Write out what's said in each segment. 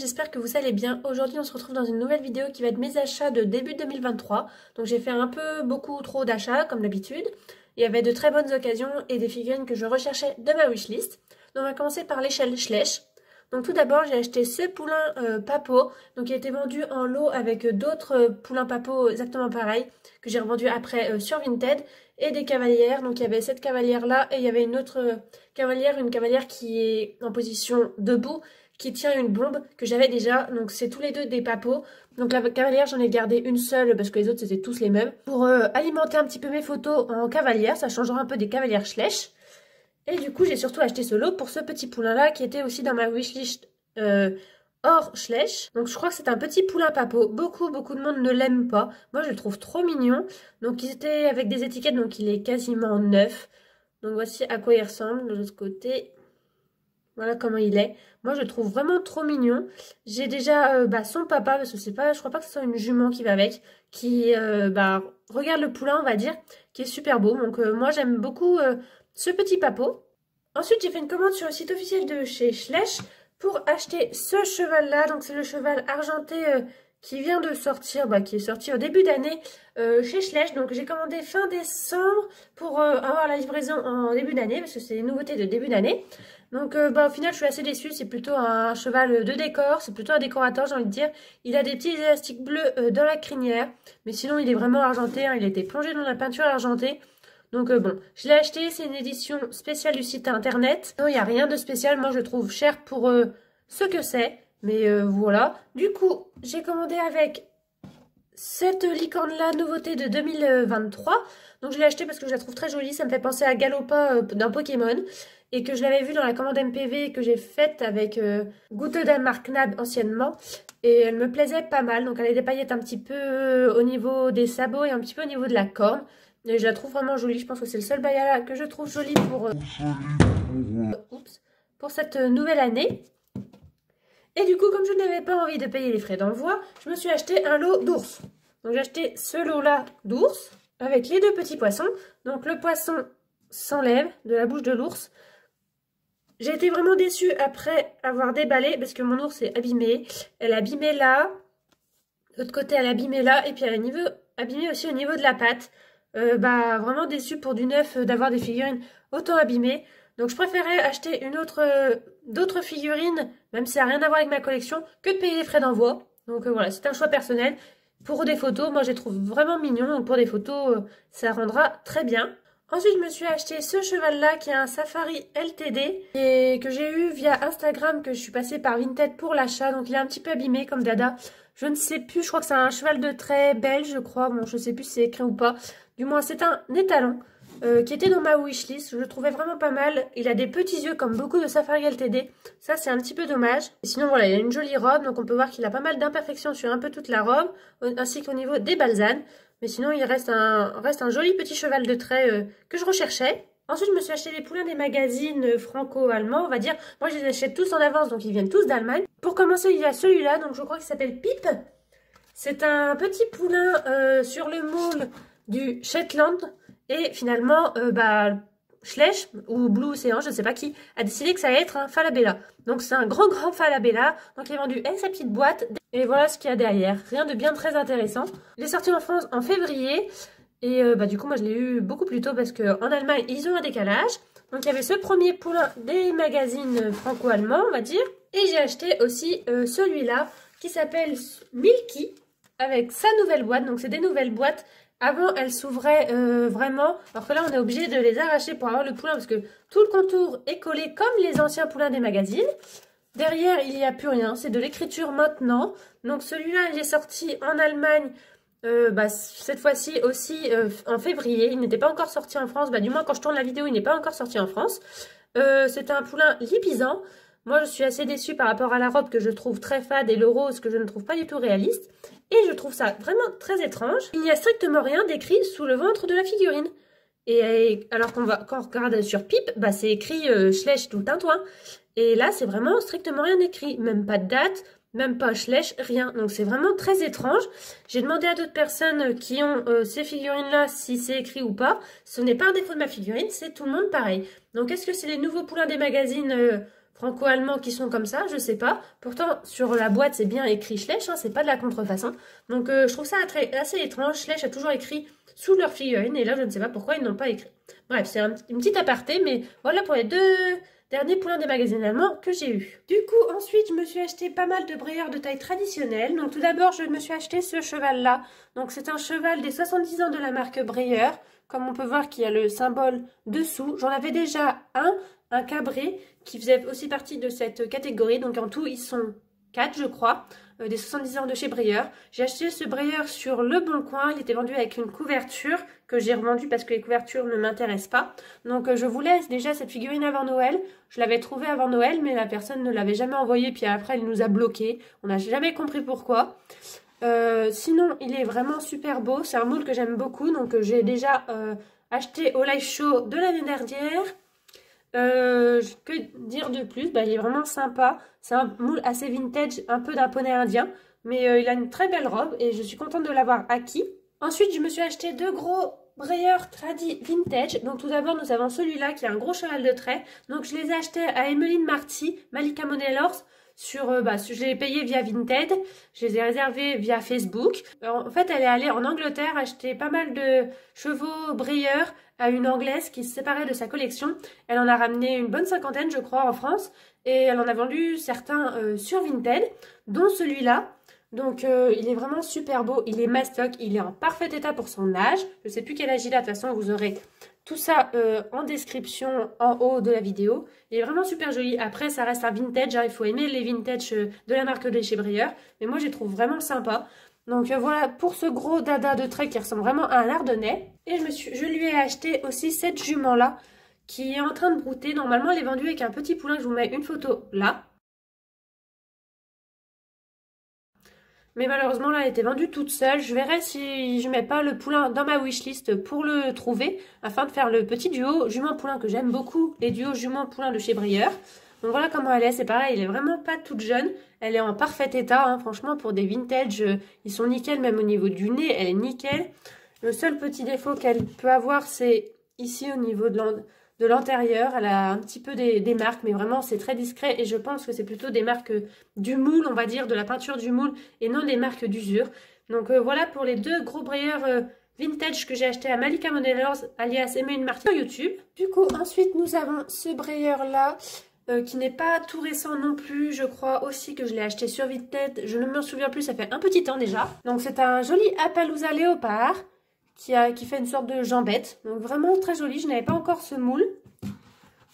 j'espère que vous allez bien. Aujourd'hui on se retrouve dans une nouvelle vidéo qui va être mes achats de début 2023. Donc j'ai fait un peu beaucoup trop d'achats comme d'habitude. Il y avait de très bonnes occasions et des figurines que je recherchais de ma wishlist. Donc on va commencer par l'échelle Schleich. Donc tout d'abord j'ai acheté ce poulain Papo, donc il a été vendu en lot avec d'autres poulains Papo exactement pareils que j'ai revendu après sur Vinted, et des cavalières. Donc il y avait cette cavalière là et il y avait une autre cavalière, une cavalière qui est en position debout, qui tient une bombe que j'avais déjà. Donc c'est tous les deux des Papos. Donc la cavalière j'en ai gardé une seule parce que les autres c'était tous les mêmes. Pour alimenter un petit peu mes photos en cavalière, ça changera un peu des cavalières Schleich. Et du coup, j'ai surtout acheté ce lot pour ce petit poulain-là qui était aussi dans ma wishlist hors Schleich. Donc je crois que c'est un petit poulain Papo. Beaucoup de monde ne l'aime pas. Moi, je le trouve trop mignon. Donc il était avec des étiquettes, donc il est quasiment neuf. Donc voici à quoi il ressemble de l'autre côté. Voilà comment il est. Moi, je le trouve vraiment trop mignon. J'ai déjà son papa, parce que c'est pas, je crois pas que ce soit une jument qui va avec, qui regarde le poulain, on va dire, qui est super beau. Donc moi, j'aime beaucoup ce petit Papo. Ensuite, j'ai fait une commande sur le site officiel de chez Schleich pour acheter ce cheval-là. Donc c'est le cheval argenté qui vient de sortir, qui est sorti au début d'année chez Schleich. Donc j'ai commandé fin décembre pour avoir la livraison en début d'année, parce que c'est une nouveauté de début d'année. Donc au final je suis assez déçue, c'est plutôt un cheval de décor, c'est plutôt un décorateur, j'ai envie de dire. Il a des petits élastiques bleus dans la crinière, mais sinon il est vraiment argenté, hein. Il a été plongé dans la peinture argentée. Donc bon, je l'ai acheté, c'est une édition spéciale du site internet. Non, il n'y a rien de spécial, moi je trouve cher pour ce que c'est. Mais voilà, du coup j'ai commandé avec cette licorne-là, nouveauté de 2023. Donc je l'ai acheté parce que je la trouve très jolie, ça me fait penser à Galopa d'un Pokémon. Et que je l'avais vue dans la commande MPV que j'ai faite avec Goutte d'Amarknad anciennement. Et elle me plaisait pas mal, donc elle a des paillettes un petit peu au niveau des sabots et un petit peu au niveau de la corne. Et je la trouve vraiment jolie, je pense que c'est le seul Bayala que je trouve joli pour cette nouvelle année. Et du coup, comme je n'avais pas envie de payer les frais d'envoi, je me suis acheté un lot d'ours. Donc j'ai acheté ce lot-là d'ours avec les deux petits poissons. Donc le poisson s'enlève de la bouche de l'ours. J'ai été vraiment déçue après avoir déballé parce que mon ours est abîmé. Elle est abîmée là, de l'autre côté elle est abîmée là, et puis elle est abîmée aussi au niveau de la patte. Vraiment déçue pour du neuf d'avoir des figurines autant abîmées. Donc je préférais acheter d'autres figurines, même si ça n'a rien à voir avec ma collection, que de payer les frais d'envoi. Donc voilà, c'est un choix personnel. Pour des photos, moi je les trouve vraiment mignons, donc pour des photos, ça rendra très bien. Ensuite, je me suis acheté ce cheval-là qui est un Safari LTD et que j'ai eu via Instagram, que je suis passée par Vinted pour l'achat. Donc il est un petit peu abîmé comme dada. Je ne sais plus, je crois que c'est un cheval de trait belge, je crois. Bon, je ne sais plus si c'est écrit ou pas. Du moins, c'est un étalon qui était dans ma wishlist. Je le trouvais vraiment pas mal. Il a des petits yeux comme beaucoup de Safari LTD. Ça, c'est un petit peu dommage. Et sinon, voilà, il a une jolie robe. Donc on peut voir qu'il a pas mal d'imperfections sur un peu toute la robe, ainsi qu'au niveau des balsanes. Mais sinon, il reste un joli petit cheval de trait que je recherchais. Ensuite, je me suis acheté des poulains des magazines franco-allemands, on va dire. Moi, je les achète tous en avance, donc ils viennent tous d'Allemagne. Pour commencer, il y a celui-là, donc je crois qu'il s'appelle Pip. C'est un petit poulain sur le moule du Shetland. Et finalement, Schleich ou Blue Ocean, je ne sais pas qui, a décidé que ça allait être un Falabella. Donc c'est un grand Falabella. Donc il est vendu avec sa petite boîte. Et voilà ce qu'il y a derrière. Rien de bien très intéressant. Il est sorti en France en février. Et du coup moi je l'ai eu beaucoup plus tôt parce qu'en Allemagne ils ont un décalage. Donc il y avait ce premier poulain des magazines franco-allemands, on va dire. Et j'ai acheté aussi celui-là qui s'appelle Milky avec sa nouvelle boîte. Donc c'est des nouvelles boîtes. Avant, elles s'ouvraient vraiment, alors que là, on est obligé de les arracher pour avoir le poulain parce que tout le contour est collé comme les anciens poulains des magazines. Derrière, il n'y a plus rien, c'est de l'écriture maintenant. Donc celui-là, il est sorti en Allemagne cette fois-ci aussi en février. Il n'était pas encore sorti en France, du moins quand je tourne la vidéo, il n'est pas encore sorti en France. C'est un poulain lipisant. Moi, je suis assez déçue par rapport à la robe que je trouve très fade et le rose que je ne trouve pas du tout réaliste. Et je trouve ça vraiment très étrange. Il n'y a strictement rien d'écrit sous le ventre de la figurine. Et alors quand on regarde sur Pip, c'est écrit Schleich tout le tintouin. Et là, c'est vraiment strictement rien écrit. Même pas de date, même pas Schleich, rien. Donc c'est vraiment très étrange. J'ai demandé à d'autres personnes qui ont ces figurines-là si c'est écrit ou pas. Ce n'est pas un défaut de ma figurine, c'est tout le monde pareil. Donc est-ce que c'est les nouveaux poulains des magazines franco-allemands qui sont comme ça, je sais pas. Pourtant, sur la boîte, c'est bien écrit Schleich, hein, c'est pas de la contrefaçon. Donc, je trouve ça assez étrange. Schleich a toujours écrit sous leur figurine, et là, je ne sais pas pourquoi ils n'ont pas écrit. Bref, c'est une petite aparté, mais voilà pour les 2 derniers poulains des magazines allemands que j'ai eu. Du coup, ensuite, je me suis acheté pas mal de brayeurs de taille traditionnelle. Donc, tout d'abord, je me suis acheté ce cheval-là. Donc, c'est un cheval des 70 ans de la marque Breyer. Comme on peut voir qu'il y a le symbole dessous. J'en avais déjà un cabré, qui faisait aussi partie de cette catégorie. Donc, en tout, ils sont 4, je crois, des 70 ans de chez Breyer. J'ai acheté ce Breyer sur Le Bon Coin. Il était vendu avec une couverture que j'ai revendue parce que les couvertures ne m'intéressent pas. Donc, je voulais déjà cette figurine avant Noël. Je l'avais trouvée avant Noël, mais la personne ne l'avait jamais envoyée. Puis après, elle nous a bloqués. On n'a jamais compris pourquoi. Sinon, il est vraiment super beau. C'est un moule que j'aime beaucoup. Donc, j'ai déjà acheté au live show de l'année dernière. Que dire de plus? Il est vraiment sympa. C'est un moule assez vintage, un peu d'un poney indien. Mais il a une très belle robe et je suis contente de l'avoir acquis. Ensuite, je me suis acheté 2 gros Breyer Tradi Vintage. Donc tout d'abord, nous avons celui-là qui est un gros cheval de trait. Donc je les ai achetés à Emmeline Marty, Malika Modellers. Je l'ai payé via Vinted, je les ai réservés via Facebook. En fait, elle est allée en Angleterre acheter pas mal de chevaux Breyer à une Anglaise qui se séparait de sa collection. Elle en a ramené une bonne 50aine, je crois, en France. Et elle en a vendu certains sur Vinted, dont celui-là. Donc, il est vraiment super beau. Il est mastoc, il est en parfait état pour son âge. Je ne sais plus quel âge il a, de toute façon, vous aurez tout ça en description en haut de la vidéo. Il est vraiment super joli. Après, ça reste un vintage. Hein, il faut aimer les vintage de la marque de chez Breyer. Mais moi, je les trouve vraiment sympas. Donc voilà pour ce gros dada de trait qui ressemble vraiment à un lardonnais. Et je lui ai acheté aussi cette jument-là qui est en train de brouter. Normalement, elle est vendue avec un petit poulain. Je vous mets une photo là. Mais malheureusement, là, elle était vendue toute seule. Je verrai si je mets pas le poulain dans ma wishlist pour le trouver, afin de faire le petit duo jument-poulain que j'aime beaucoup, les duos jument-poulain de chez Breyer. Donc voilà comment elle est, c'est pareil, elle est vraiment pas toute jeune. Elle est en parfait état, hein. Franchement, pour des vintage, ils sont nickel, même au niveau du nez, elle est nickel. Le seul petit défaut qu'elle peut avoir, c'est ici au niveau de l'intérieur. Elle a un petit peu des marques, mais vraiment c'est très discret et je pense que c'est plutôt des marques du moule, on va dire, de la peinture du moule et non des marques d'usure. Donc voilà pour les 2 gros Breyer vintage que j'ai acheté à Malika Modellers alias Emmeline Marty sur YouTube. Du coup, ensuite nous avons ce Breyer là qui n'est pas tout récent non plus. Je crois aussi que je l'ai acheté sur Vinted. Je ne me souviens plus, ça fait un petit temps déjà. Donc c'est un joli Appaloosa léopard qui fait une sorte de jambette. Donc vraiment très joli. Je n'avais pas encore ce moule.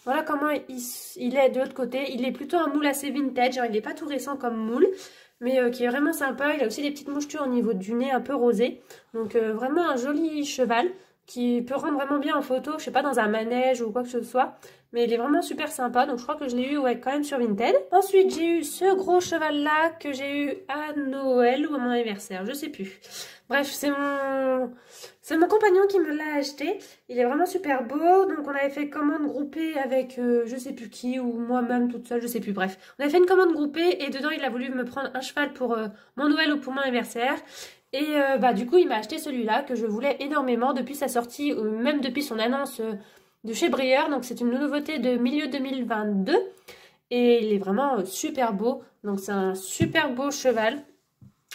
Voilà comment il est de l'autre côté. Il est plutôt un moule assez vintage. Hein. Il n'est pas tout récent comme moule, mais qui est vraiment sympa. Il a aussi des petites mouchetures au niveau du nez un peu rosé. Donc vraiment un joli cheval qui peut rendre vraiment bien en photo. Je sais pas, dans un manège ou quoi que ce soit. Mais il est vraiment super sympa. Donc je crois que je l'ai eu quand même sur Vinted. Ensuite, j'ai eu ce gros cheval là que j'ai eu à Noël ou à mon anniversaire. Je sais plus. Bref, c'est mon compagnon qui me l'a acheté. Il est vraiment super beau. Donc on avait fait commande groupée avec je sais plus qui ou moi-même toute seule, je sais plus. Bref, on a fait une commande groupée et dedans il a voulu me prendre un cheval pour mon Noël ou pour mon anniversaire. Et du coup il m'a acheté celui-là que je voulais énormément depuis sa sortie, même depuis son annonce de chez Breyer. Donc c'est une nouveauté de milieu 2022. Et il est vraiment super beau. Donc c'est un super beau cheval.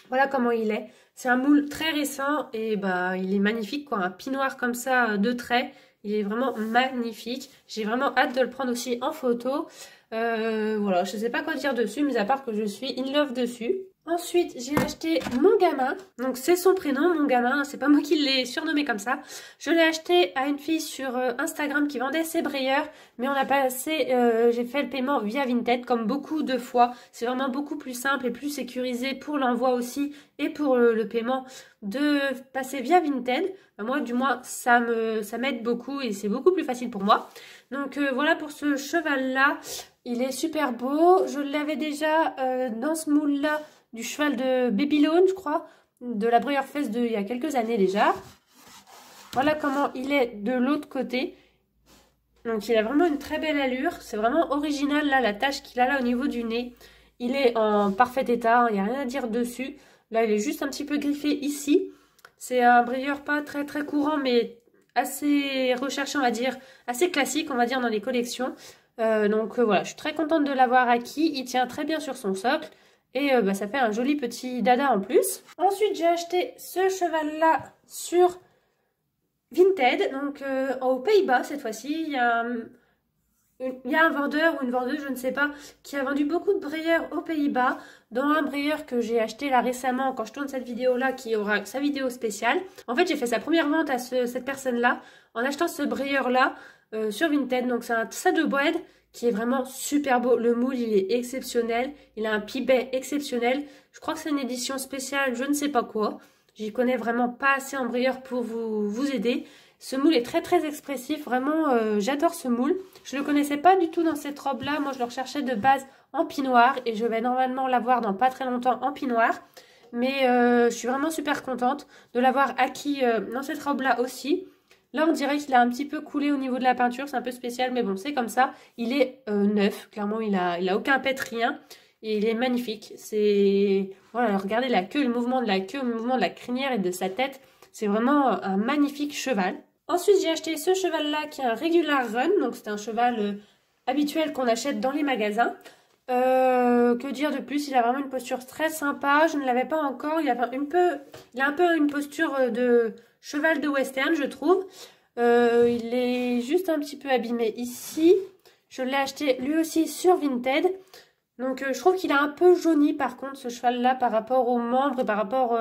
Voilà comment il est. C'est un moule très récent et il est magnifique quoi. Un pinoir comme ça de trait. Il est vraiment magnifique. J'ai vraiment hâte de le prendre aussi en photo. Voilà, je ne sais pas quoi dire dessus, mis à part que je suis in love dessus. Ensuite, j'ai acheté mon gamin. Donc, c'est son prénom, mon gamin. C'est pas moi qui l'ai surnommé comme ça. Je l'ai acheté à une fille sur Instagram qui vendait ses Breyer. Mais on a passé, j'ai fait le paiement via Vinted comme beaucoup de fois. C'est vraiment beaucoup plus simple et plus sécurisé pour l'envoi aussi et pour le paiement de passer via Vinted. Moi, du moins, ça m'aide beaucoup et c'est beaucoup plus facile pour moi. Donc, voilà pour ce cheval-là. Il est super beau. Je l'avais déjà dans ce moule-là du cheval de Babylone, je crois, de la Breyer Fest il y a quelques années déjà. Voilà comment il est de l'autre côté. Donc il a vraiment une très belle allure. C'est vraiment original là, la tache qu'il a là au niveau du nez. Il est en parfait état, il n'y a rien à dire dessus. Là, il est juste un petit peu griffé ici. C'est un Breyer pas très très courant, mais assez recherché, on va dire, assez classique, on va dire, dans les collections. Donc voilà, je suis très contente de l'avoir acquis. Il tient très bien sur son socle. Et ça fait un joli petit dada en plus. Ensuite, j'ai acheté ce cheval-là sur Vinted. Donc aux Pays-Bas cette fois-ci. Il y a un vendeur ou une vendeuse, je ne sais pas, qui a vendu beaucoup de brayeurs aux Pays-Bas, dont un brayeur que j'ai acheté là récemment quand je tourne cette vidéo-là, qui aura sa vidéo spéciale. En fait, j'ai fait sa première vente à cette personne-là en achetant ce brayeur-là sur Vinted. Donc c'est un saddlebred qui est vraiment super beau. Le moule, il est exceptionnel. Il a un pibet exceptionnel. Je crois que c'est une édition spéciale, je ne sais pas quoi. J'y connais vraiment pas assez en brayeur pour vous aider. Ce moule est très très expressif, vraiment j'adore ce moule. Je ne le connaissais pas du tout dans cette robe là, moi je le recherchais de base en pinoir et je vais normalement l'avoir dans pas très longtemps en pinoir. Mais je suis vraiment super contente de l'avoir acquis dans cette robe là aussi. Là on dirait qu'il a un petit peu coulé au niveau de la peinture, c'est un peu spécial mais bon c'est comme ça. Il est neuf, clairement il a aucun pet, rien. Et il est magnifique, c'est... Voilà, regardez la queue, le mouvement de la queue, le mouvement de la crinière et de sa tête. C'est vraiment un magnifique cheval. Ensuite, j'ai acheté ce cheval-là qui est un Regular Run. Donc, c'est un cheval habituel qu'on achète dans les magasins. Que dire de plus? Il a vraiment une posture très sympa. Je ne l'avais pas encore. Il a un peu une posture de cheval de western, je trouve. Il est juste un petit peu abîmé ici. Je l'ai acheté lui aussi sur Vinted. Donc, je trouve qu'il a un peu jauni par contre, ce cheval-là, par rapport aux membres et par rapport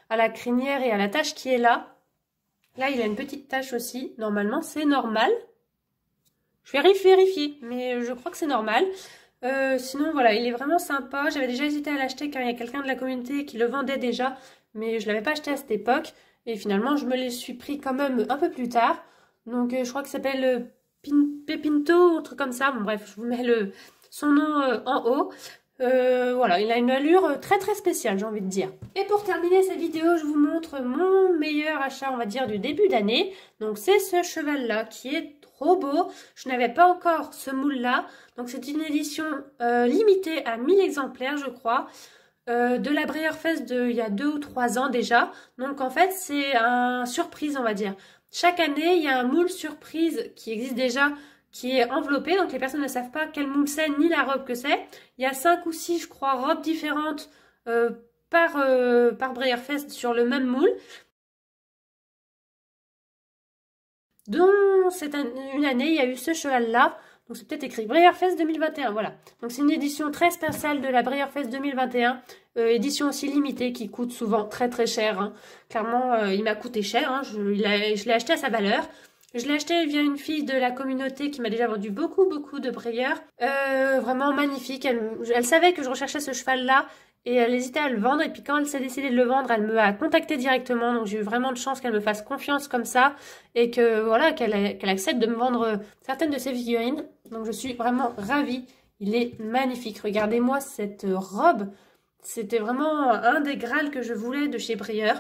à la crinière et à la tache qui est là. Là, il a une petite tache aussi. Normalement, c'est normal. Je vais vérifier, mais je crois que c'est normal. Sinon, voilà, il est vraiment sympa. J'avais déjà hésité à l'acheter car il y a quelqu'un de la communauté qui le vendait déjà. Mais je ne l'avais pas acheté à cette époque. Et finalement, je me les suis pris quand même un peu plus tard. Donc, je crois qu'il s'appelle Pepinto ou un truc comme ça. Bon, bref, je vous mets son nom en haut. Voilà, il a une allure très très spéciale, j'ai envie de dire. Et pour terminer cette vidéo, je vous montre mon meilleur achat, on va dire, du début d'année. Donc c'est ce cheval-là qui est trop beau. Je n'avais pas encore ce moule-là. Donc c'est une édition limitée à 1000 exemplaires, je crois. De la Breyer Fest il y a 2 ou 3 ans déjà. Donc en fait, c'est un surprise, on va dire. Chaque année, il y a un moule surprise qui existe déjà, qui est enveloppé, donc les personnes ne savent pas quel moule c'est ni la robe que c'est. Il y a 5 ou 6, je crois, robes différentes par Breyer Fest sur le même moule. Dont une année, il y a eu ce cheval-là. Donc c'est peut-être écrit Breyer Fest 2021, voilà. Donc c'est une édition très spéciale de la Breyer Fest 2021. Édition aussi limitée qui coûte souvent très très cher. Hein. Clairement, il m'a coûté cher. Hein. Je l'ai acheté à sa valeur. Je l'ai acheté via une fille de la communauté qui m'a déjà vendu beaucoup de brayeurs. Vraiment magnifique. Elle savait que je recherchais ce cheval-là et elle hésitait à le vendre. Et puis quand elle s'est décidée de le vendre, elle me a contacté directement. Donc j'ai eu vraiment de chance qu'elle me fasse confiance comme ça et que voilà qu'elle accepte de me vendre certaines de ses figurines. Donc je suis vraiment ravie. Il est magnifique. Regardez-moi cette robe. C'était vraiment un des grâles que je voulais de chez Breyer.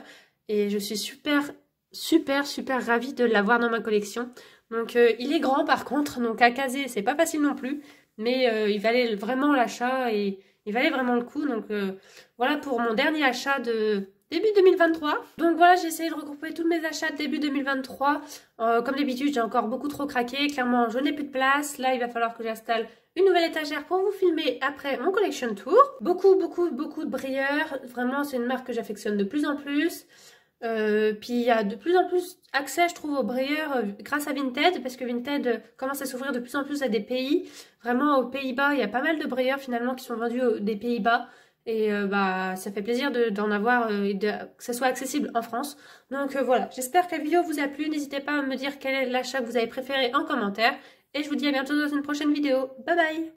Et je suis super ravie de l'avoir dans ma collection. Donc il est grand par contre, donc à caser c'est pas facile non plus, mais il valait vraiment l'achat et il valait vraiment le coup. Donc voilà pour mon dernier achat de début 2023. Donc voilà, j'ai essayé de regrouper tous mes achats de début 2023. Comme d'habitude, j'ai encore beaucoup trop craqué, clairement je n'ai plus de place. Là il va falloir que j'installe une nouvelle étagère pour vous filmer après mon collection tour. Beaucoup de brayeurs, vraiment c'est une marque que j'affectionne de plus en plus. Puis il y a de plus en plus accès, je trouve, aux brayeurs grâce à Vinted, parce que Vinted commence à s'ouvrir de plus en plus à des pays. Vraiment, aux Pays-Bas, il y a pas mal de brayeurs finalement qui sont vendus des Pays-Bas. Et ça fait plaisir d'en avoir et que ça soit accessible en France. Donc voilà, j'espère que la vidéo vous a plu. N'hésitez pas à me dire quel est l'achat que vous avez préféré en commentaire. Et je vous dis à bientôt dans une prochaine vidéo. Bye bye!